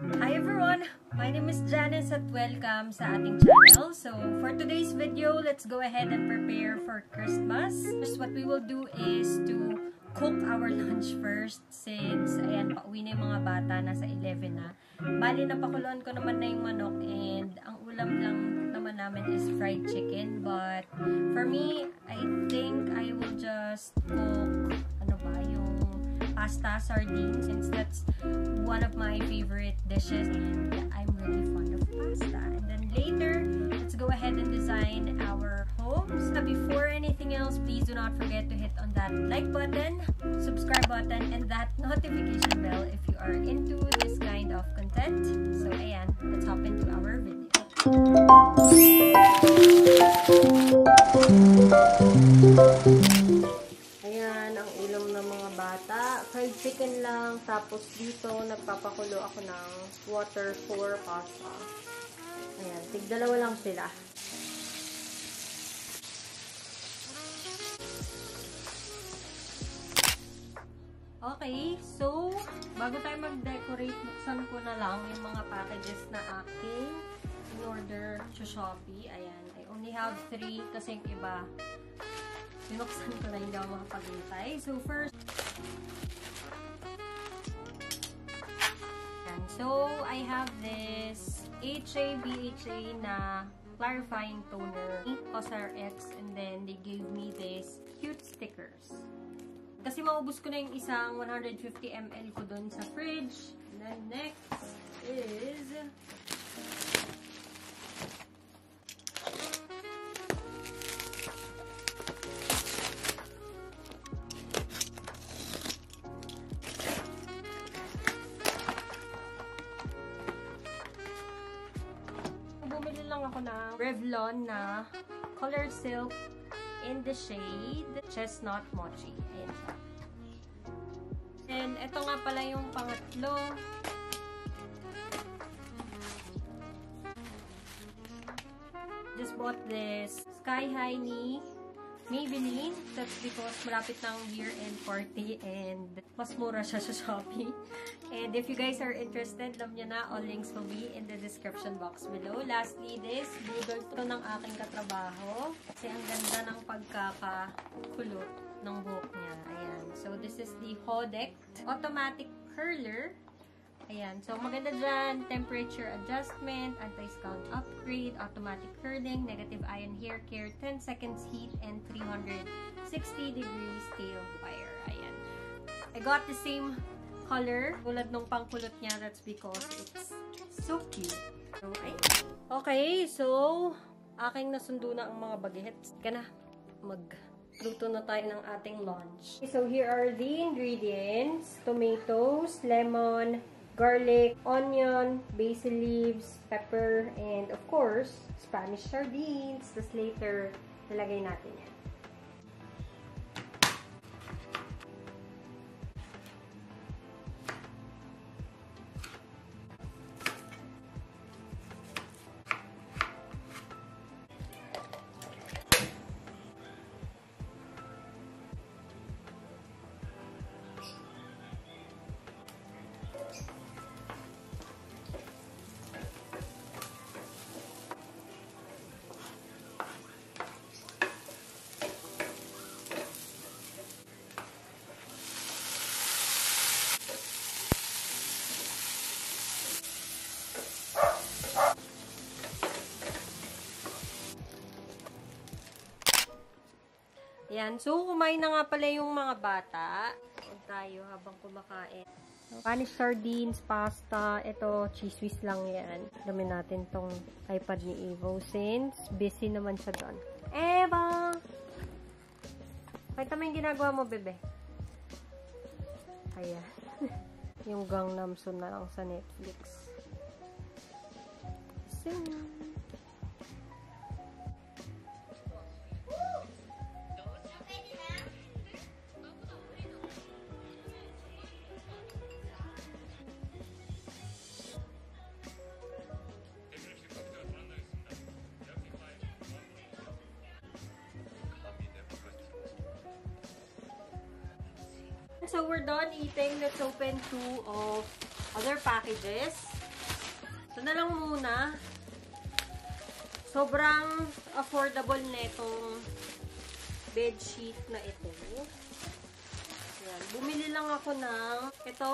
Hi everyone! My name is Janice at welcome sa ating channel. So, for today's video, let's go ahead and prepare for Christmas. First, what we will do is to cook our lunch first since, ayan, pauwi na yung mga bata, nasa 11 na. Bali, napakuloan ko naman na yung manok and ang ulam lang naman namin is fried chicken. But, for me, I think I will just cook, yung pasta, sardines, since that's one of my favorite dishes and I'm really fond of pasta. And then later, let's go ahead and design our homes. Before anything else, please do not forget to hit on that like button, subscribe button, and that notification bell if you are into this kind of content. So ayan, let's hop into our video. Fried chicken lang, tapos dito nagpapakulo ako ng water for pasta. Ayan, tig-dalawa lang sila. Okay, so bago tayo mag-decorate, buksan ko na lang yung mga packages na aking in-order sa Shopee. Ayan, I only have 3 kasi yung iba binuksan ko na, hindi ako makapag-hintay. So first, so, I have this HA/BHA na clarifying toner, CosRX, and then they gave me this cute stickers. Kasi maubos ko na yung isang 150 ml ko dun sa fridge. And then next is ako ng Revlon na Color Silk in the shade Chestnut Mochi. Ayan siya. And ito nga pala yung pangatlo. Just bought this Sky High ni Maybelline. That's because malapit ng year-end party and mas mura siya sa Shopee. And if you guys are interested, alam nyo na, all links will be in the description box below. Lastly, this doodle to ng aking katrabaho. Kasi ang ganda ng pagkakakulot ng buhok niya. Ayan. So, this is the Hodect Automatic Curler. Ayan. So, maganda dyan. Temperature adjustment, anti-scald upgrade, automatic curling, negative ion hair care, 10 seconds heat, and 360 degrees tail wire. Ayan. I got the same color. Tulad nung pangkulot niya, that's because it's so cute. So, okay, so, aking nasundo na ang mga bagets. Ika na, magluto na tayo ng ating lunch. Okay, so, here are the ingredients. Tomatoes, lemon, garlic, onion, basil leaves, pepper, and of course, Spanish sardines. Tapos later, nalagay natin yan. Ayan. So, kumain na nga pala yung mga bata. Huwag tayo habang kumakain. Spanish sardines, pasta. Ito, cheese whiz lang yan. Dami natin tong iPad ni Evo since busy naman siya doon. Eva! Pakita mo yung ginagawa mo, bebe. Ayan. Yung Gangnam Style na lang sa Netflix. Sing! So we're done eating. Let's open 2 of other packages. Ito na lang muna. Sobrang affordable na itong bedsheet na ito. Ayan. Bumili lang ako ng ito.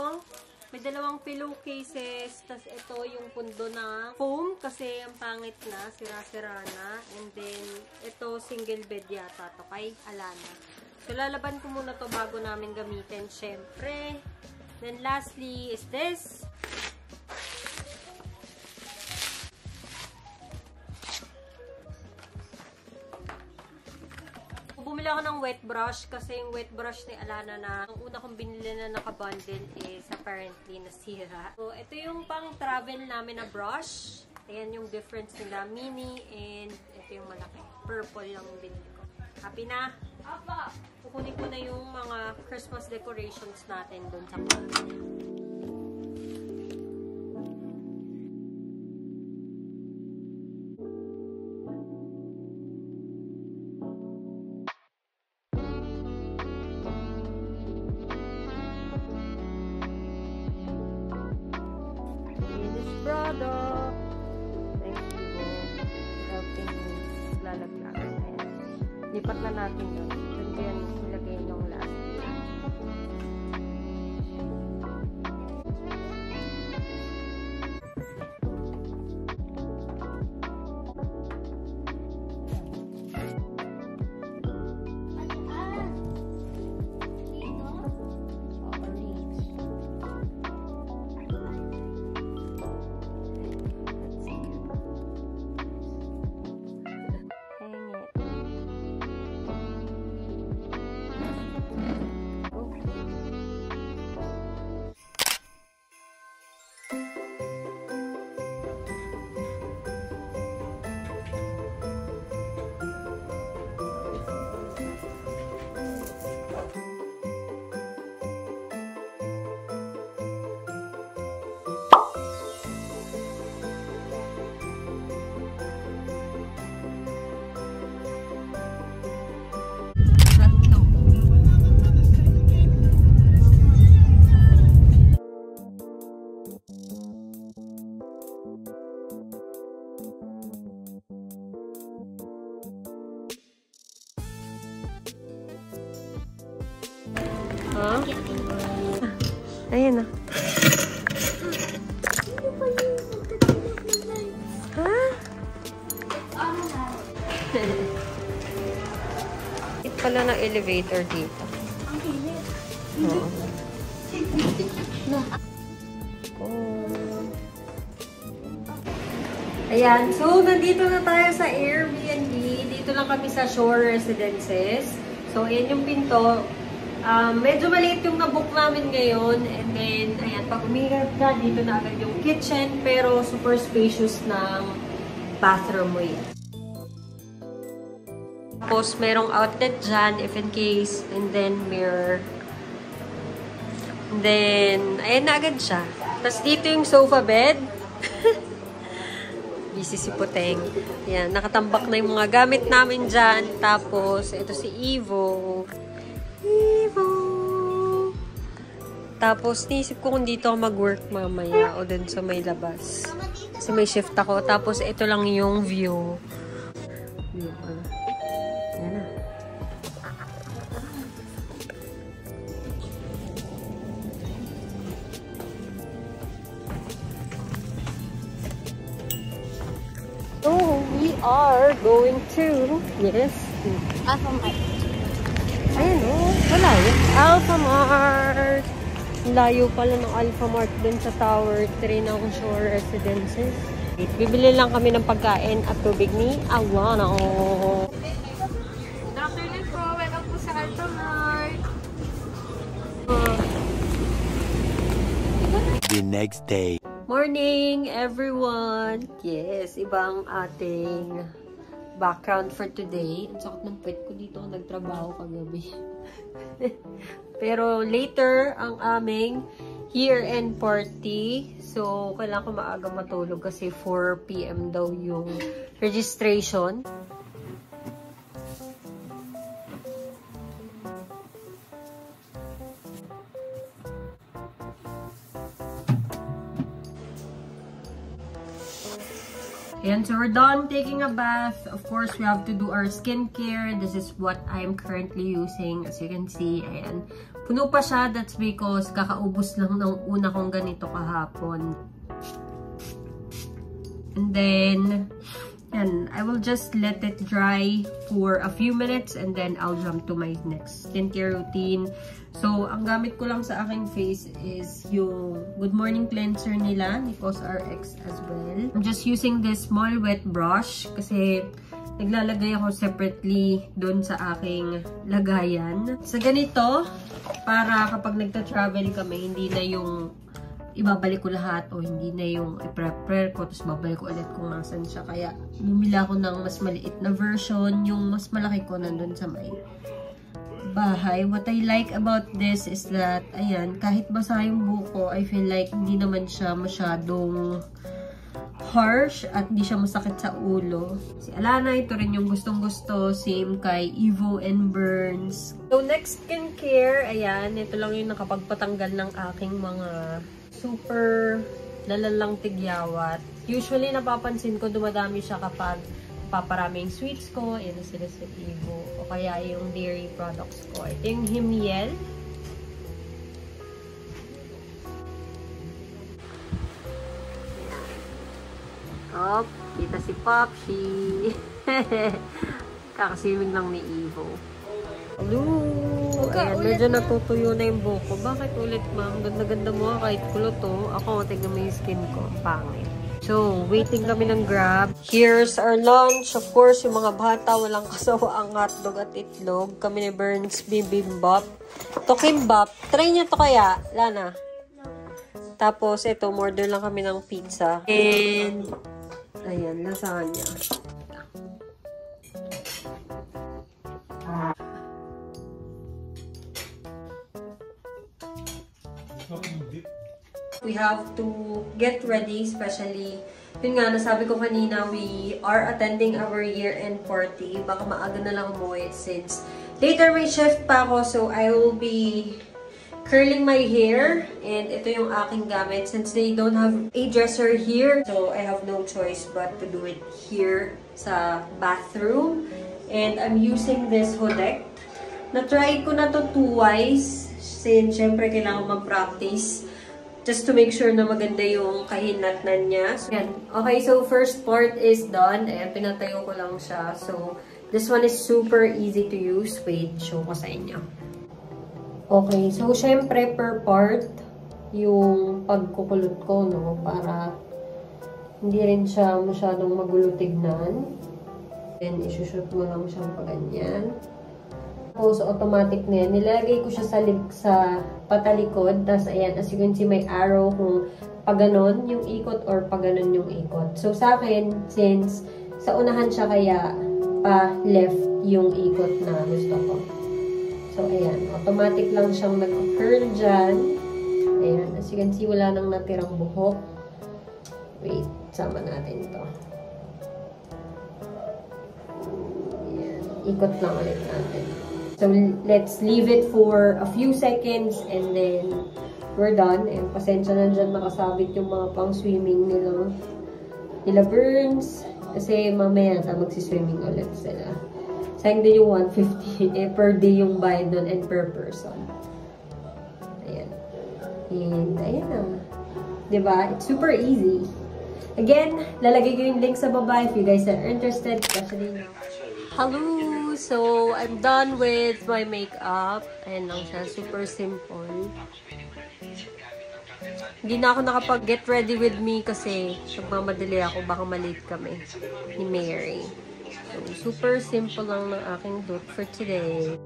May dalawang pillowcases. Tapos ito yung pundo na foam kasi ang pangit na. Sira-sira na. And then, ito single bed yata to kay Alana. So, lalaban ko muna to bago namin gamitin. Syempre. Then, lastly is this. Bumili ako ng wet brush kasi yung wet brush ni Alana na ang una kong binili na nakabundle is apparently nasira. So, ito yung pang travel namin na brush. Ayan yung difference nila. Mini and ito yung malaki. Purple lang yung binili ko. Happy na? Apa! Kukunin ko na yung mga Christmas decorations natin dun sa kwarto niya. Brother. Thank you for helping me lalaglagan. Ayan. Lipat na natin yun. Doon ko yan ilagay nung last year. Huh? Ayan na. Ha? It pala ng elevator dito. Ang init. Oo. No. Oh. Ayan. So, nandito na tayo sa Airbnb. Dito lang kami sa Shore Residences. So, ayan yung pinto. Medyo maliit yung nabook namin ngayon. And then, ayan, pag umirap ka, dito na agad yung kitchen. Pero super spacious ng bathroom mo yan. Tapos, merong outlet dyan, if in case. And then, mirror. And then, ayan na agad siya. Tapos, dito yung sofa bed. Busy si Puteng. Ayan, nakatambak na yung mga gamit namin dyan. Tapos, ito si Evo. Tapos, niisip ko kung dito ako mag-work mamaya o dun sa may labas. Kasi may shift ako. Tapos, ito lang yung view. Ayan na. So, we are going to, yes. Alphamart. Ayan o, wala yun. Alphamart. Layo pala ng Alphamart dun sa Tower 3 ng Shore Residences. Bibili lang kami ng pagkain at tubig ni Alana. Good afternoon po. Welcome po sa Alphamart. The next day. Morning, everyone! Yes, ibang ating background for today. Ang sakit ng pet ko dito. Nagtrabaho kagabi. Pero later, ang aming year-end party. So, kailangan ko maaga matulog kasi 4 PM daw yung registration. And so we're done taking a bath. Of course, we have to do our skincare. This is what I'm currently using. As you can see, ayan. Puno pa siya. That's because kakaubos lang ng una kong ganito kahapon. And then, and I will just let it dry for a few minutes and then I'll jump to my next skincare routine. So, ang gamit ko lang sa aking face is yung Good Morning Cleanser nila, ni COSRX as well. I'm just using this small wet brush kasi naglalagay ako separately doon sa aking lagayan. Sa ganito, para kapag nagta-travel kami, hindi na yung ibabalik ko lahat o hindi na yung i-prepare ko tapos babalik ko ulit kung nasan siya. Kaya, bumila ko ng mas maliit na version. Yung mas malaki ko nandun sa may bahay. What I like about this is that, ayan, kahit basa yung buko, I feel like hindi naman siya masyadong harsh at hindi siya masakit sa ulo. Si Alana, ito rin yung gustong-gusto. Same kay Evo and Burns. So, next skincare, ayan, ito lang yung nakapagpatanggal ng aking mga super lalalang tigyawat. Usually, napapansin ko, dumadami siya kapag paparaming sweets ko, yun sila sa Evo, o kaya yung dairy products ko. Ito yung Himiel. Oh, kita si Popshi. Kakaswimming lang ni Evo. Hello! Ayan, medyo natutuyo na yung buko. Bakit ulit, ma'am? Ganda-ganda mo kahit kulot to. Ako, tignan mo yung skin ko. Pangit. So, waiting kami ng Grab. Here's our lunch. Of course, yung mga bata, walang kasawa ang hotdog at itlog. Kami ni Burns, bibimbap. To kimbap. Try niyo to kaya, Lana. Tapos, ito, order lang kami ng pizza. And, ayan, lasagna. We have to get ready, especially, yun nga, nasabi ko kanina, we are attending our year-end party. Baka maaga na lang umuwi since later may shift pa ako, so I will be curling my hair. And ito yung aking gamit since they don't have a dresser here. So I have no choice but to do it here sa bathroom. And I'm using this Hodek. Na-try ko na to twice since syempre kailangan mag-practice. Just to make sure na maganda yung kahinatnan niya. So, yan. Okay, so first part is done. Ayan, pinatayo ko lang siya. So, this one is super easy to use. Wait, show ko sa inyo. Okay, so syempre per part, yung pagkukulot ko, no? Para hindi rin siya masyadong magulo tignan. Then, isushoot mo lang siyang paganyan. Tapos, automatic na yan. Nilagay ko siya sa patalikod. Tapos, ayan, as you can see, may arrow kung paganon yung ikot or paganon yung ikot. So, sa akin, since sa unahan siya kaya pa-left yung ikot na gusto ko. So, ayan. Automatic lang siyang nag-curl dyan. Ayan. As you can see, wala nang natirang buhok. Wait. Sama natin ito. Ayan. Ikot lang ulit natin. So, let's leave it for a few seconds and then we're done. And pasensya na dyan nakasabit yung mga pang-swimming nila Burns. Kasi mamaya na magsiswimming ulit sila. Sayang din yung 150 per day yung bayad nun and per person. Ayan. And ayan na. Diba? It's super easy. Again, lalagay ko yung link sa baba if you guys are interested. Especially now. Hello! So, I'm done with my makeup. Ayan lang siya. Super simple. Hindi na ako nakapag-get ready with me kasi nagmamadali ako. Baka malate kami ni Mary. So, super simple lang ng aking look for today.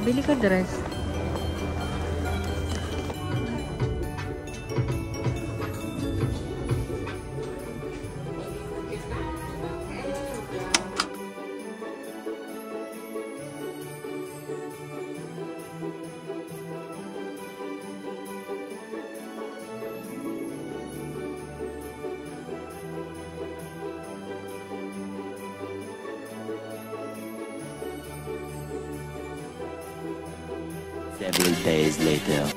Bili ka dress. Several days later.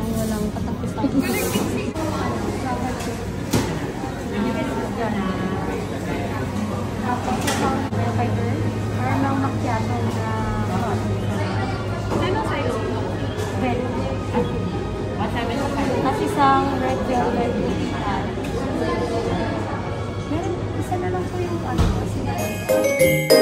Ang walang katapusan. Caramel macchiato na Ano size? red. Tapos isang red velvet. Meron, isa na lang po yung ano.